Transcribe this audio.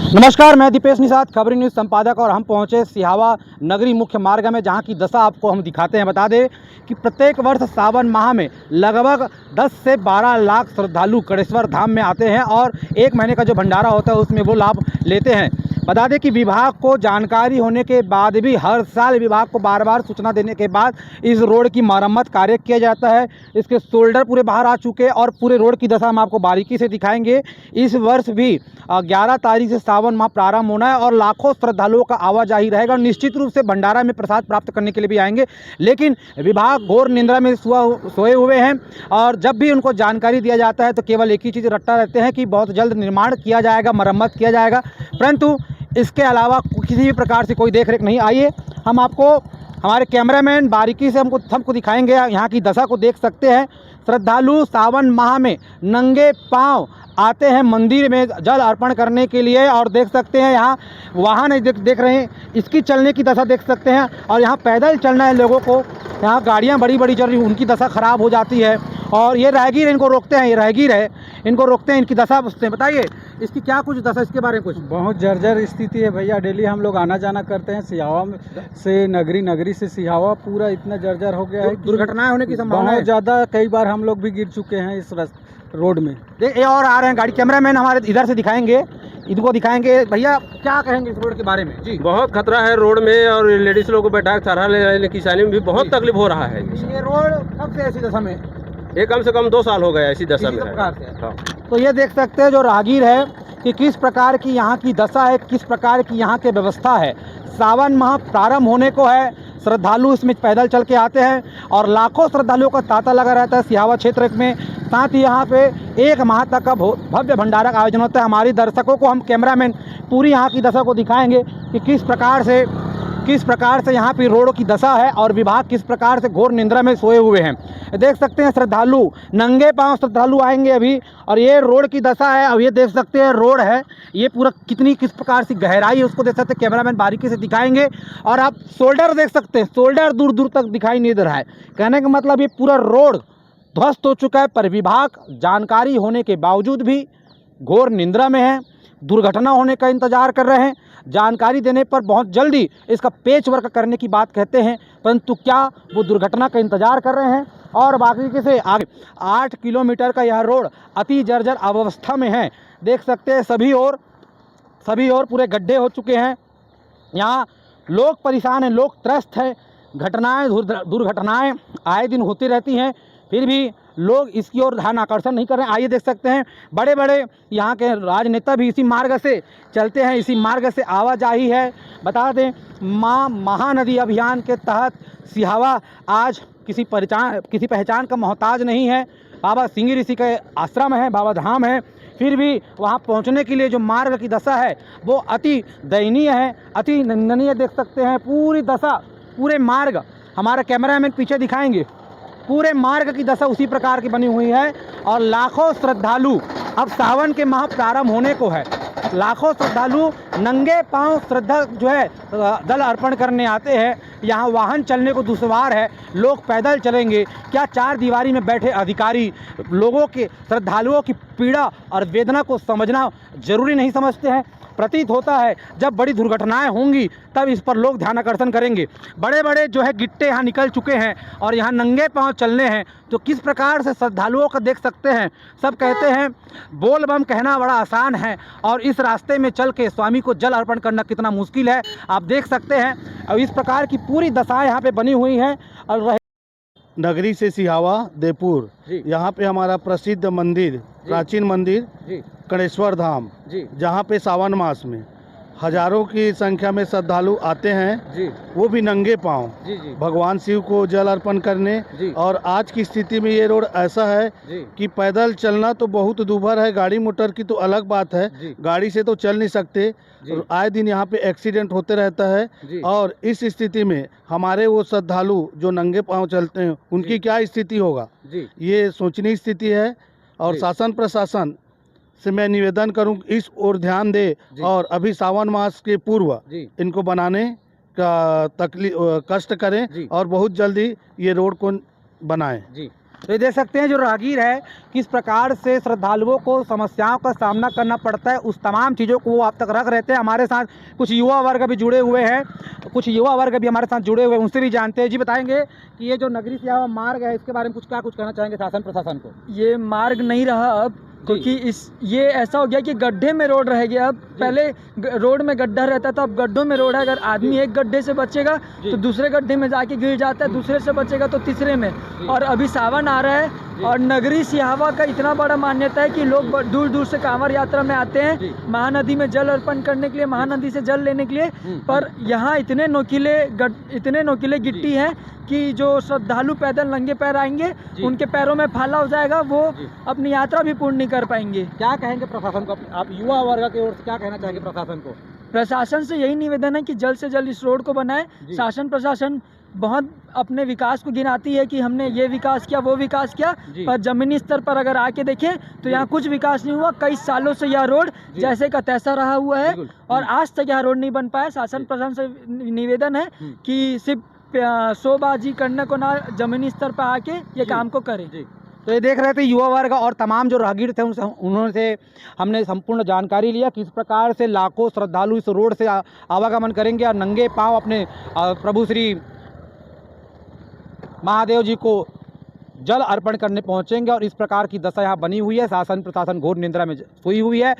नमस्कार, मैं दीपेश निषाद, खबरी न्यूज़ संपादक, और हम पहुंचे सिहावा नगरी मुख्य मार्ग में, जहां की दशा आपको हम दिखाते हैं। बता दें कि प्रत्येक वर्ष सावन माह में लगभग 10 से 12 लाख श्रद्धालु कणेश्वर धाम में आते हैं और एक महीने का जो भंडारा होता है उसमें वो लाभ लेते हैं। बता दें कि विभाग को जानकारी होने के बाद भी हर साल विभाग को बार बार सूचना देने के बाद इस रोड की मरम्मत कार्य किया जाता है। इसके शोल्डर पूरे बाहर आ चुके हैं और पूरे रोड की दशा हम आपको बारीकी से दिखाएंगे। इस वर्ष भी 11 तारीख से सावन माह प्रारंभ होना है और लाखों श्रद्धालुओं का आवाजाही रहेगा। निश्चित रूप से भंडारा में प्रसाद प्राप्त करने के लिए भी आएंगे, लेकिन विभाग घोर निंद्रा में सोए हुए हैं और जब भी उनको जानकारी दिया जाता है तो केवल एक ही चीज़ रट्टा रहते हैं कि बहुत जल्द निर्माण किया जाएगा, मरम्मत किया जाएगा, परंतु इसके अलावा किसी भी प्रकार से कोई देखरेख नहीं। आइए हम आपको हमारे कैमरामैन बारीकी से हमको दिखाएंगे। यहाँ की दशा को देख सकते हैं। श्रद्धालु सावन माह में नंगे पांव आते हैं मंदिर में जल अर्पण करने के लिए और देख सकते हैं यहाँ वाहन देख रहे हैं, इसकी चलने की दशा देख सकते हैं। और यहाँ पैदल चलना है लोगों को, यहाँ गाड़ियाँ बड़ी बड़ी चल रही, उनकी दशा ख़राब हो जाती है। और ये राहगीर इनको रोकते हैं, ये राहगीर है, इनको रोकते हैं, इनकी दशा पूछते हैं। बताइए इसकी क्या कुछ दशा, इसके बारे में कुछ। बहुत जर्जर स्थिति है भैया। डेली हम लोग आना जाना करते हैं सिहावा से नगरी, नगरी से सिहावा, पूरा इतना जर्जर हो गया है। दुर्घटनाएं होने की संभावना बहुत ज़्यादा, कई बार हम लोग भी गिर चुके हैं इस रोड में। ये और आ रहे हैं गाड़ी, कैमरामैन हमारे इधर से दिखाएंगे, इनको दिखाएंगे। भैया क्या कहेंगे इस रोड के बारे में जी? बहुत खतरा है रोड में और लेडीज लोगों को बैठा सहारा लेने की में भी बहुत तकलीफ हो रहा है। ये रोड कब से ऐसी दशा में? ये कम से कम 2 साल हो गया ऐसी दशा में। हाँ। तो ये देख सकते हैं जो राहगीर है कि किस प्रकार की यहाँ की दशा है, किस प्रकार की यहाँ की व्यवस्था है। सावन माह प्रारंभ होने को है, श्रद्धालु इसमें पैदल चल के आते हैं और लाखों श्रद्धालुओं का तांता लगा रहता है सिहावा क्षेत्र में। साथ ही यहाँ पे 1 माह तक का भव्य भंडारा का आयोजन होता है। हमारी दर्शकों को हम कैमरामैन पूरी यहाँ की दशा को दिखाएंगे कि किस प्रकार से यहाँ पे रोड की दशा है और विभाग किस प्रकार से घोर निंद्रा में सोए हुए हैं। देख सकते हैं श्रद्धालु नंगे पांव श्रद्धालु आएंगे अभी, और ये रोड की दशा है। अब ये देख सकते हैं रोड है, ये पूरा किस प्रकार से गहराई है उसको देख सकते हैं, कैमरामैन बारीकी से दिखाएंगे। और आप शोल्डर देख सकते हैं, शोल्डर दूर दूर तक दिखाई नहीं दे रहा है। कहने का मतलब ये पूरा रोड ध्वस्त हो चुका है, पर विभाग जानकारी होने के बावजूद भी घोर निंद्रा में है, दुर्घटना होने का इंतजार कर रहे हैं। जानकारी देने पर बहुत जल्दी इसका पेच वर्क करने की बात कहते हैं, परंतु क्या वो दुर्घटना का इंतजार कर रहे हैं। और बाकी से आगे 8 किलोमीटर का यह रोड अति जर्जर अवस्था में है। देख सकते हैं सभी ओर पूरे गड्ढे हो चुके हैं। यहाँ लोग परेशान हैं, लोग त्रस्त हैं। दुर्घटनाएं आए दिन होती रहती हैं, फिर भी लोग इसकी ओर ध्यान आकर्षण नहीं कर रहे हैं। आइए देख सकते हैं बड़े बड़े यहाँ के राजनेता भी इसी मार्ग से चलते हैं, इसी मार्ग से आवाजाही है। बता दें माँ महानदी अभियान के तहत सिहावा आज किसी पहचान का मोहताज नहीं है। बाबा सिंह ऋषि के आश्रम है, बाबा धाम है, फिर भी वहाँ पहुँचने के लिए जो मार्ग की दशा है वो अति दयनीय है, अति निंदनीय। देख सकते हैं पूरी दशा, पूरे मार्ग, हमारा कैमरामैन पीछे दिखाएंगे, पूरे मार्ग की दशा उसी प्रकार की बनी हुई है। और लाखों श्रद्धालु, अब सावन के माह प्रारंभ होने को है, लाखों श्रद्धालु नंगे पांव श्रद्धा जो है जल अर्पण करने आते हैं। यहाँ वाहन चलने को दुश्वार है, लोग पैदल चलेंगे। क्या 4 दीवारी में बैठे अधिकारी लोगों के, श्रद्धालुओं की पीड़ा और वेदना को समझना जरूरी नहीं समझते हैं? प्रतीत होता है जब बड़ी दुर्घटनाएं होंगी तब इस पर लोग ध्यान आकर्षण करेंगे। बड़े बड़े जो है गिट्टे यहाँ निकल चुके हैं और यहाँ नंगे पांव चलने हैं, तो किस प्रकार से श्रद्धालुओं को देख सकते हैं। सब कहते हैं बोल बम कहना बड़ा आसान है और इस रास्ते में चल के स्वामी को जल अर्पण करना कितना मुश्किल है, आप देख सकते हैं। और इस प्रकार की पूरी दशाएं यहाँ पे बनी हुई हैं। और नगरी से सिहावा देपुर, यहाँ पे हमारा प्रसिद्ध मंदिर, प्राचीन मंदिर कणेश्वर धाम, जहाँ पे सावन मास में हजारों की संख्या में श्रद्धालु आते हैं, वो भी नंगे पांव भगवान शिव को जल अर्पण करने। और आज की स्थिति में ये रोड ऐसा है कि पैदल चलना तो बहुत दूभर है, गाड़ी मोटर की तो अलग बात है, गाड़ी से तो चल नहीं सकते। आए दिन यहाँ पे एक्सीडेंट होते रहता है। और इस स्थिति में हमारे वो श्रद्धालु जो नंगे पांव चलते हैं उनकी क्या स्थिति होगा, ये सोचनीय स्थिति है। और शासन प्रशासन से मैं निवेदन करूं इस ओर ध्यान दे और अभी सावन मास के पूर्व इनको बनाने का कष्ट करें और बहुत जल्दी ये रोड को बनाएं। तो ये देख सकते हैं जो राहगीर है किस प्रकार से श्रद्धालुओं को समस्याओं का सामना करना पड़ता है, उस तमाम चीज़ों को वो आप तक रख रहते हैं। हमारे साथ कुछ युवा वर्ग भी जुड़े हुए हैं, कुछ युवा वर्ग भी हमारे साथ जुड़े हुए हैं, उनसे भी जानते हैं। जी बताएंगे कि ये जो नगरी से आवा मार्ग है इसके बारे में कुछ कहना चाहेंगे शासन प्रशासन को? ये मार्ग नहीं रहा अब, क्योंकि ये ऐसा हो गया कि गड्ढे में रोड रह गया। अब पहले रोड में गड्ढा रहता था, अब गड्ढों में रोड है। अगर आदमी एक गड्ढे से बचेगा तो दूसरे गड्ढे में जाके गिर जाता है, दूसरे से बचेगा तो तीसरे में। और अभी सावन आ रहा है और नगरी सिहावा का इतना बड़ा मान्यता है कि लोग दूर दूर से कांवड़ यात्रा में आते हैं महानदी में जल अर्पण करने के लिए, महानदी से जल लेने के लिए। पर यहाँ इतने नोकीले गिट्टी हैं कि जो श्रद्धालु पैदल नंगे पैर आएंगे उनके पैरों में फाला हो जाएगा, वो अपनी यात्रा भी पूर्ण नहीं कर पाएंगे। क्या कहेंगे प्रशासन को? आप युवा वर्ग की ओर से क्या कहना चाहेंगे प्रशासन को? प्रशासन से यही निवेदन है कि जल्द से जल्द इस रोड को बनाए। शासन प्रशासन बहुत अपने विकास को गिनाती है कि हमने ये विकास किया, वो विकास किया, पर जमीनी स्तर पर अगर आके देखें तो यहाँ कुछ विकास नहीं हुआ। कई सालों से यह रोड जैसे का तैसा रहा हुआ है और आज तक यह रोड नहीं बन पाया। शासन प्रशासन से निवेदन है कि सिर्फ शोबाजी करने को ना, जमीनी स्तर पर आके ये काम को करें। तो ये देख रहे थे युवा वर्ग और तमाम जो राहगीर थे उन्होंने हमने संपूर्ण जानकारी लिया किस प्रकार से लाखों श्रद्धालु इस रोड से आवागमन करेंगे और नंगे पांव अपने प्रभु श्री महादेव जी को जल अर्पण करने पहुंचेंगे। और इस प्रकार की दशा यहाँ बनी हुई है। शासन प्रशासन घोर निंद्रा में सोई हुई है।